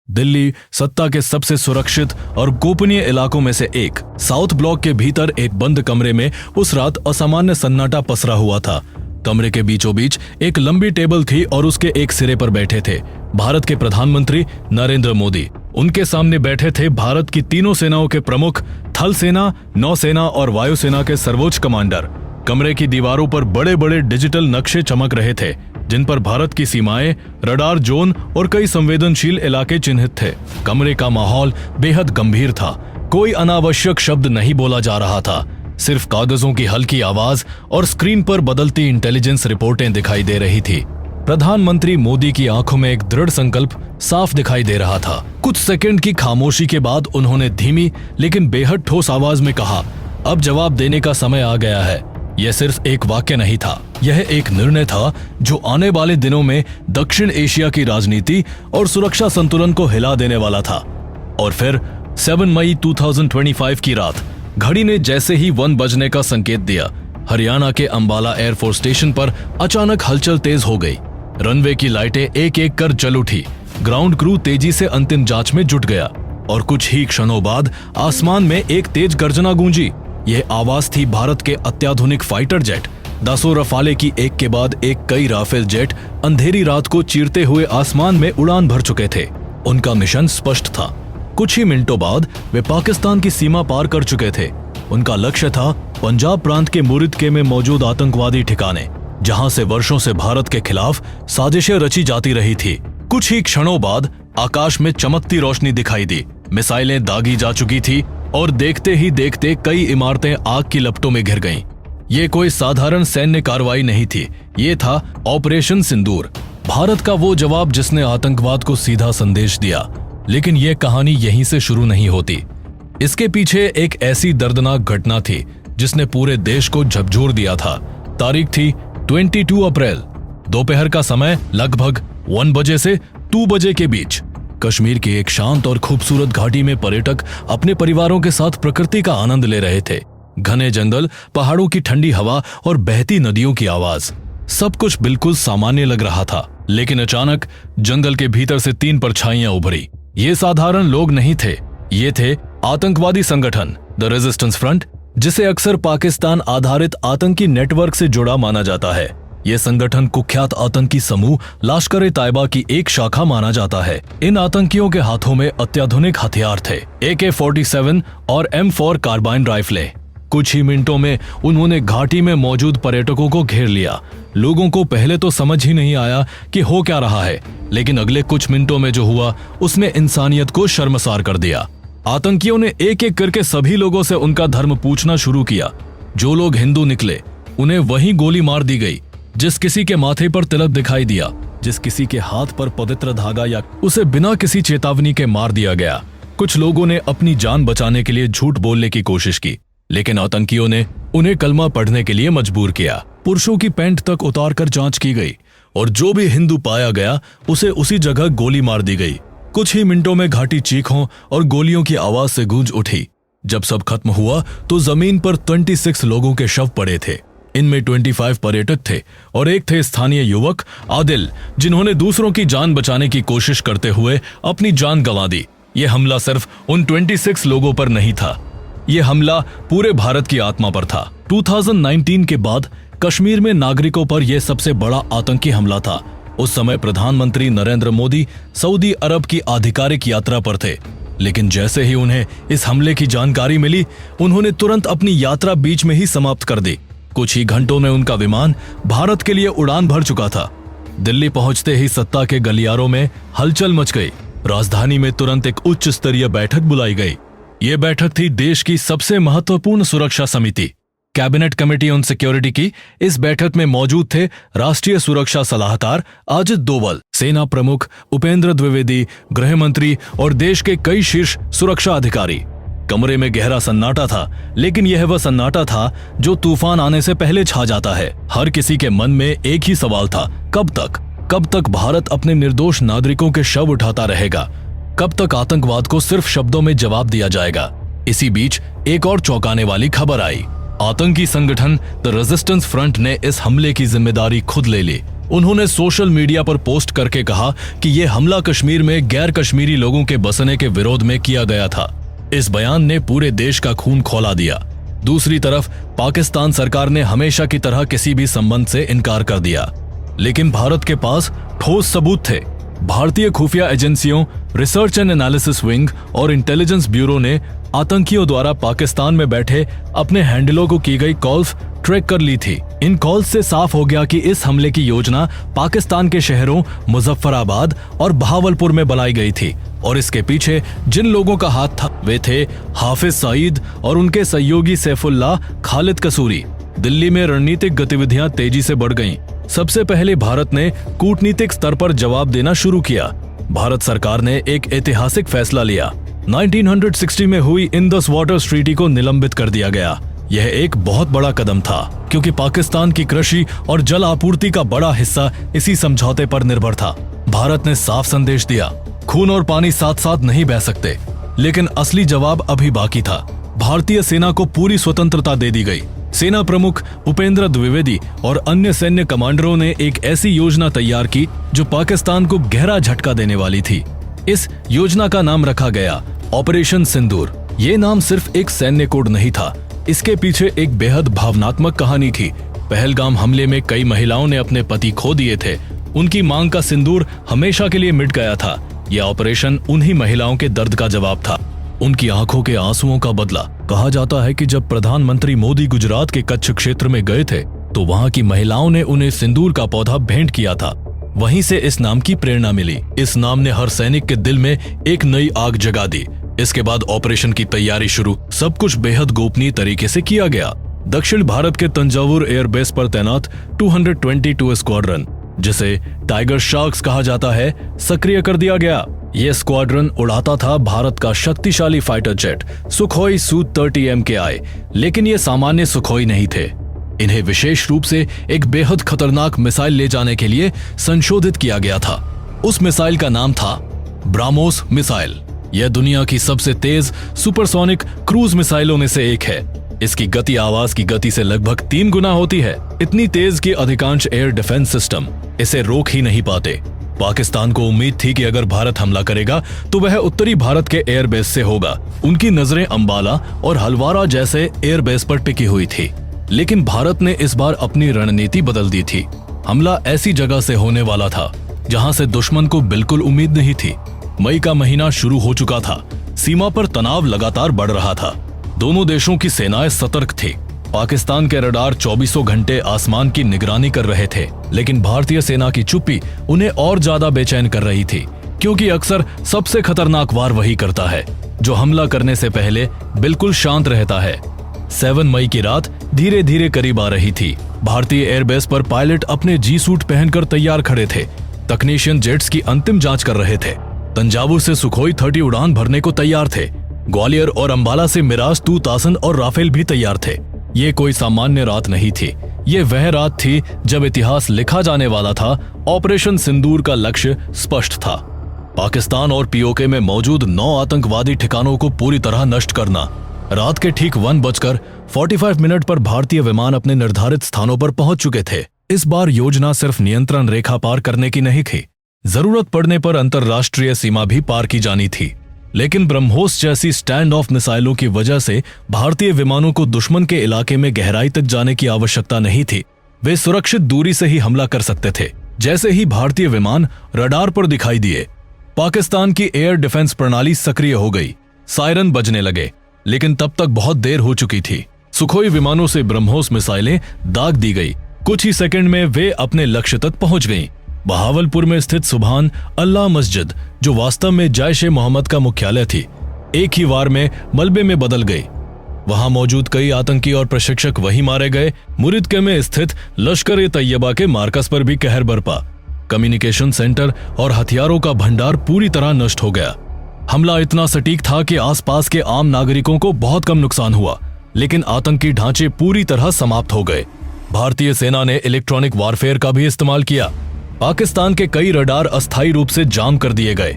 दिल्ली सत्ता के सबसे सुरक्षित और गोपनीय इलाकों में से एक साउथ ब्लॉक के भीतर एक बंद कमरे में उस रात असामान्य सन्नाटा पसरा हुआ था। कमरे के बीचों बीच एक लंबी टेबल थी और उसके एक सिरे पर बैठे थे भारत के प्रधानमंत्री नरेंद्र मोदी। उनके सामने बैठे थे भारत की तीनों सेनाओं के प्रमुख, थल सेना, नौसेना और वायुसेना के सर्वोच्च कमांडर। कमरे की दीवारों पर बड़े बड़े डिजिटल नक्शे चमक रहे थे जिन पर भारत की सीमाएं, रडार जोन और कई संवेदनशील इलाके चिन्हित थे। कमरे का माहौल बेहद गंभीर था। कोई अनावश्यक शब्द नहीं बोला जा रहा था, सिर्फ कागजों की हल्की आवाज और स्क्रीन पर बदलती इंटेलिजेंस रिपोर्टें दिखाई दे रही थी। प्रधानमंत्री मोदी की आंखों में एक दृढ़ संकल्प साफ दिखाई दे रहा था। कुछ सेकंड की खामोशी के बाद उन्होंने धीमी लेकिन बेहद ठोस आवाज में कहा, अब जवाब देने का समय आ गया है। यह सिर्फ एक वाक्य नहीं था, यह एक निर्णय था जो आने वाले दिनों में दक्षिण एशिया की राजनीति और सुरक्षा संतुलन को हिला देने वाला था। और फिर 7 मई 2025 की रात घड़ी ने जैसे ही 1 बजने का संकेत दिया, हरियाणा के अंबाला एयरफोर्स स्टेशन पर अचानक हलचल तेज हो गई। रनवे की लाइटें एक एक कर जल उठी, ग्राउंड क्रू तेजी से अंतिम जांच में जुट गया और कुछ ही क्षणों बाद आसमान में एक तेज गर्जना गूंजी। यह आवाज थी भारत के अत्याधुनिक फाइटर जेट। दसों रफाले की एक के बाद एक कई राफेल जेट अंधेरी रात को चीरते हुए आसमान में उड़ान भर चुके थे। उनका मिशन स्पष्ट था। कुछ ही मिनटों बाद वे पाकिस्तान की सीमा पार कर चुके थे। उनका लक्ष्य था पंजाब प्रांत के मुरिदके में मौजूद आतंकवादी ठिकाने, जहां से वर्षों से भारत के खिलाफ साजिशें रची जाती रही थी। कुछ ही क्षणों बाद आकाश में चमकती रोशनी दिखाई दी, मिसाइलें दागी जा चुकी थी और देखते ही देखते कई इमारतें आग की लपटों में घिर गईं। ये कोई साधारण सैन्य कार्रवाई नहीं थी, ये था ऑपरेशन सिंदूर, भारत का वो जवाब जिसने आतंकवाद को सीधा संदेश दिया। लेकिन ये कहानी यहीं से शुरू नहीं होती। इसके पीछे एक ऐसी दर्दनाक घटना थी जिसने पूरे देश को झकझोर दिया था। तारीख थी 22 अप्रैल, दोपहर का समय लगभग 1 बजे से 2 बजे के बीच। कश्मीर की एक शांत और खूबसूरत घाटी में पर्यटक अपने परिवारों के साथ प्रकृति का आनंद ले रहे थे। घने जंगल, पहाड़ों की ठंडी हवा और बहती नदियों की आवाज, सब कुछ बिल्कुल सामान्य लग रहा था। लेकिन अचानक जंगल के भीतर से 3 परछाइयां उभरी। ये साधारण लोग नहीं थे, ये थे आतंकवादी संगठन द रेजिस्टेंस फ्रंट, जिसे अक्सर पाकिस्तान आधारित आतंकी नेटवर्क से जुड़ा माना जाता है। यह संगठन कुख्यात आतंकी समूह लश्कर ए तैयबा की एक शाखा माना जाता है। इन आतंकियों के हाथों में अत्याधुनिक हथियार थे, AK-47 और M4 कार्बाइन राइफलें। कुछ ही मिनटों में उन्होंने घाटी में मौजूद पर्यटकों को घेर लिया। लोगों को पहले तो समझ ही नहीं आया कि हो क्या रहा है, लेकिन अगले कुछ मिनटों में जो हुआ उसने इंसानियत को शर्मसार कर दिया। आतंकियों ने एक एक करके सभी लोगों से उनका धर्म पूछना शुरू किया। जो लोग हिंदू निकले उन्हें वहीं गोली मार दी गई। जिस किसी के माथे पर तिलक दिखाई दिया, जिस किसी के हाथ पर पवित्र धागा, या उसे बिना किसी चेतावनी के मार दिया गया। कुछ लोगों ने अपनी जान बचाने के लिए झूठ बोलने की कोशिश की, लेकिन आतंकियों ने उन्हें कलमा पढ़ने के लिए मजबूर किया। पुरुषों की पैंट तक उतारकर जांच की गई और जो भी हिंदू पाया गया उसे उसी जगह गोली मार दी गई। कुछ ही मिनटों में घाटी चीखों और गोलियों की आवाज से गूंज उठी। जब सब खत्म हुआ तो जमीन पर 26 लोगों के शव पड़े थे। इनमें 25 पर्यटक थे और एक थे स्थानीय युवक आदिल, जिन्होंने दूसरों की जान बचाने की कोशिश करते हुए अपनी जान गंवा दी। यह हमला सिर्फ उन 26 लोगों पर नहीं था, यह हमला पूरे भारत की आत्मा पर था। 2019 के बाद कश्मीर में नागरिकों पर यह सबसे बड़ा आतंकी हमला था। उस समय प्रधानमंत्री नरेंद्र मोदी सऊदी अरब की आधिकारिक यात्रा पर थे, लेकिन जैसे ही उन्हें इस हमले की जानकारी मिली, उन्होंने तुरंत अपनी यात्रा बीच में ही समाप्त कर दी। कुछ ही घंटों में उनका विमान भारत के लिए उड़ान भर चुका था। दिल्ली पहुंचते ही सत्ता के गलियारों में हलचल मच गई। राजधानी में तुरंत एक उच्च स्तरीय बैठक बुलाई गई। ये बैठक थी देश की सबसे महत्वपूर्ण सुरक्षा समिति, कैबिनेट कमेटी ऑन सिक्योरिटी की। इस बैठक में मौजूद थे राष्ट्रीय सुरक्षा सलाहकार अजित डोवल, सेना प्रमुख उपेंद्र द्विवेदी, गृह मंत्री और देश के कई शीर्ष सुरक्षा अधिकारी। कमरे में गहरा सन्नाटा था, लेकिन यह वह सन्नाटा था जो तूफान आने से पहले छा जाता है। हर किसी के मन में एक ही सवाल था, कब तक भारत अपने निर्दोष नागरिकों के शव उठाता रहेगा? कब तक आतंकवाद को सिर्फ शब्दों में जवाब दिया जाएगा? इसी बीच एक और चौंकाने वाली खबर आई। आतंकी संगठन द रेजिस्टेंस फ्रंट ने इस हमले की जिम्मेदारी खुद ले ली। उन्होंने सोशल मीडिया पर पोस्ट करके कहा कि यह हमला कश्मीर में गैर कश्मीरी लोगों के बसने के विरोध में किया गया था। इस बयान ने पूरे देश का खून खौला दिया। दूसरी तरफ पाकिस्तान सरकार ने हमेशा की तरह किसी भी संबंध से इनकार कर दिया, लेकिन भारत के पास ठोस सबूत थे। भारतीय खुफिया एजेंसियों, रिसर्च एंड एनालिसिस विंग और इंटेलिजेंस ब्यूरो ने आतंकियों द्वारा पाकिस्तान में बैठे अपने हैंडलों को की गई कॉल्स ट्रैक कर ली थी। इन कॉल्स से साफ हो गया कि इस हमले की योजना पाकिस्तान के शहरों मुजफ्फराबाद और बहावलपुर में बनाई गई थी और इसके पीछे जिन लोगों का हाथ था वे थे हाफिज सईद और उनके सहयोगी सैफुल्लाह खालिद कसूरी। दिल्ली में रणनीतिक गतिविधियां तेजी से बढ़ गईं। सबसे पहले भारत ने कूटनीतिक स्तर पर जवाब देना शुरू किया। भारत सरकार ने एक ऐतिहासिक फैसला लिया। 1960 में हुई इंडस वाटर्स ट्रीटी को निलंबित कर दिया गया। यह एक बहुत बड़ा कदम था क्योंकि पाकिस्तान की कृषि और जल आपूर्ति का बड़ा हिस्सा इसी समझौते पर निर्भर था। भारत ने साफ संदेश दिया, खून और पानी साथ साथ नहीं बह सकते। लेकिन असली जवाब अभी बाकी था। भारतीय सेना को पूरी स्वतंत्रता दे दी गई। सेना प्रमुख उपेंद्र द्विवेदी और अन्य सैन्य कमांडरों ने एक ऐसी योजना तैयार की जो पाकिस्तान को गहरा झटका देने वाली थी। इस योजना का नाम रखा गया ऑपरेशन सिंदूर। ये नाम सिर्फ एक सैन्य कोड नहीं था, इसके पीछे एक बेहद भावनात्मक कहानी थी। पहलगाम हमले में कई महिलाओं ने अपने पति खो दिए थे। उनकी मांग का सिंदूर हमेशा के लिए मिट गया था। यह ऑपरेशन उन्हीं महिलाओं के दर्द का जवाब था, उनकी आंखों के आंसुओं का बदला। कहा जाता है कि जब प्रधानमंत्री मोदी गुजरात के कच्छ क्षेत्र में गए थे तो वहां की महिलाओं ने उन्हें सिंदूर का पौधा भेंट किया था। वहीं से इस नाम की प्रेरणा मिली। इस नाम ने हर सैनिक के दिल में एक नई आग जगा दी। इसके बाद ऑपरेशन की तैयारी शुरू। सब कुछ बेहद गोपनीय तरीके से किया गया। दक्षिण भारत के तंजावुर एयरबेस पर तैनात 222 स्क्वाड्रन, जिसे टाइगर शार्क्स कहा जाता है, सक्रिय कर दिया गया। यह स्क्वाड्रन उड़ाता था भारत का शक्तिशाली fighter jet Sukhoi Su-30 MKI, लेकिन ये सामान्य सुखोई नहीं थे। इन्हें विशेष रूप से एक बेहद खतरनाक मिसाइल ले जाने के लिए संशोधित किया गया था। उस मिसाइल का नाम था ब्राह्मोस मिसाइल। यह दुनिया की सबसे तेज सुपरसोनिक क्रूज मिसाइलों में से एक है। इसकी गति आवाज की गति से लगभग 3 गुना होती है। इतनी तेज कि अधिकांश एयर डिफेंस सिस्टम इसे रोक ही नहीं पाते। पाकिस्तान को उम्मीद थी कि अगर भारत हमला करेगा तो वह उत्तरी भारत के एयरबेस से होगा। उनकी नजरें अंबाला और हलवारा जैसे एयरबेस पर टिकी हुई थी। लेकिन भारत ने इस बार अपनी रणनीति बदल दी थी। हमला ऐसी जगह से होने वाला था जहां से दुश्मन को बिल्कुल उम्मीद नहीं थी। मई का महीना शुरू हो चुका था। सीमा पर तनाव लगातार बढ़ रहा था। दोनों देशों की सेनाएं सतर्क थी। पाकिस्तान के रडार 24 घंटे आसमान की निगरानी कर रहे थे, लेकिन भारतीय सेना की चुप्पी उन्हें और ज्यादा बेचैन कर रही थी, क्योंकि अक्सर सबसे खतरनाक वार वही करता है जो हमला करने से पहले बिल्कुल शांत रहता है। 7 मई की रात धीरे धीरे करीब आ रही थी। भारतीय एयरबेस पर पायलट अपने जी सूट पहनकर तैयार खड़े थे। तकनीशियन जेट्स की अंतिम जांच कर रहे थे। तंजावुर से सुखोई 30 उड़ान भरने को तैयार थे। ग्वालियर और अंबाला से मिराज 2000 और राफेल भी तैयार थे। ये कोई सामान्य रात नहीं थी। ये वह रात थी जब इतिहास लिखा जाने वाला था। ऑपरेशन सिंदूर का लक्ष्य स्पष्ट था। पाकिस्तान और पीओके में मौजूद 9 आतंकवादी ठिकानों को पूरी तरह नष्ट करना। रात के ठीक 1:45 पर भारतीय विमान अपने निर्धारित स्थानों पर पहुंच चुके थे। इस बार योजना सिर्फ नियंत्रण रेखा पार करने की नहीं थी, जरूरत पड़ने पर अंतर्राष्ट्रीय सीमा भी पार की जानी थी। लेकिन ब्रह्मोस जैसी स्टैंड ऑफ मिसाइलों की वजह से भारतीय विमानों को दुश्मन के इलाके में गहराई तक जाने की आवश्यकता नहीं थी। वे सुरक्षित दूरी से ही हमला कर सकते थे। जैसे ही भारतीय विमान रडार पर दिखाई दिए, पाकिस्तान की एयर डिफेंस प्रणाली सक्रिय हो गई। सायरन बजने लगे, लेकिन तब तक बहुत देर हो चुकी थी। सुखोई विमानों से ब्रह्मोस मिसाइलें दाग दी गई। कुछ ही सेकंड में वे अपने लक्ष्य तक पहुंच गईं। बहावलपुर में स्थित सुभान अल्लाह मस्जिद, जो वास्तव में जैश-ए-मोहम्मद का मुख्यालय थी, एक ही वार में मलबे में बदल गई। वहां मौजूद कई आतंकी और प्रशिक्षक वहीं मारे गए। मुरिदके में स्थित लश्कर-ए-तैयबा के मार्कस पर भी कहर बरपा। कम्युनिकेशन सेंटर और हथियारों का भंडार पूरी तरह नष्ट हो गया। हमला इतना सटीक था कि आसपास के आम नागरिकों को बहुत कम नुकसान हुआ, लेकिन आतंकी ढांचे पूरी तरह समाप्त हो गए। भारतीय सेना ने इलेक्ट्रॉनिक वारफेयर का भी इस्तेमाल किया। पाकिस्तान के कई रडार अस्थायी रूप से जाम कर दिए गए।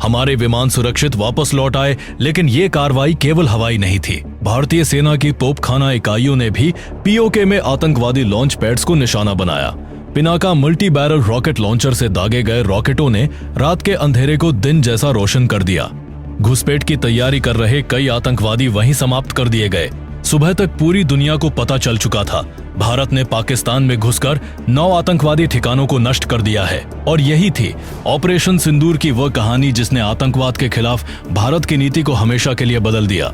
हमारे विमान सुरक्षित वापस लौट आए, लेकिन ये कार्रवाई केवल हवाई नहीं थी। भारतीय सेना की तोपखाना इकाइयों ने भी पीओके में आतंकवादी लॉन्च पैड्स को निशाना बनाया। Pinaka multi barrel rocket launcher से दागे गए रॉकेटों ने रात के अंधेरे को दिन जैसा रोशन कर दिया। घुसपैठ की तैयारी कर रहे कई आतंकवादी वहीं समाप्त कर दिए गए। सुबह तक पूरी दुनिया को पता चल चुका था, भारत ने पाकिस्तान में घुसकर 9 आतंकवादी ठिकानों को नष्ट कर दिया है। और यही थी ऑपरेशन सिंदूर की वह कहानी जिसने आतंकवाद के खिलाफ भारत की नीति को हमेशा के लिए बदल दिया।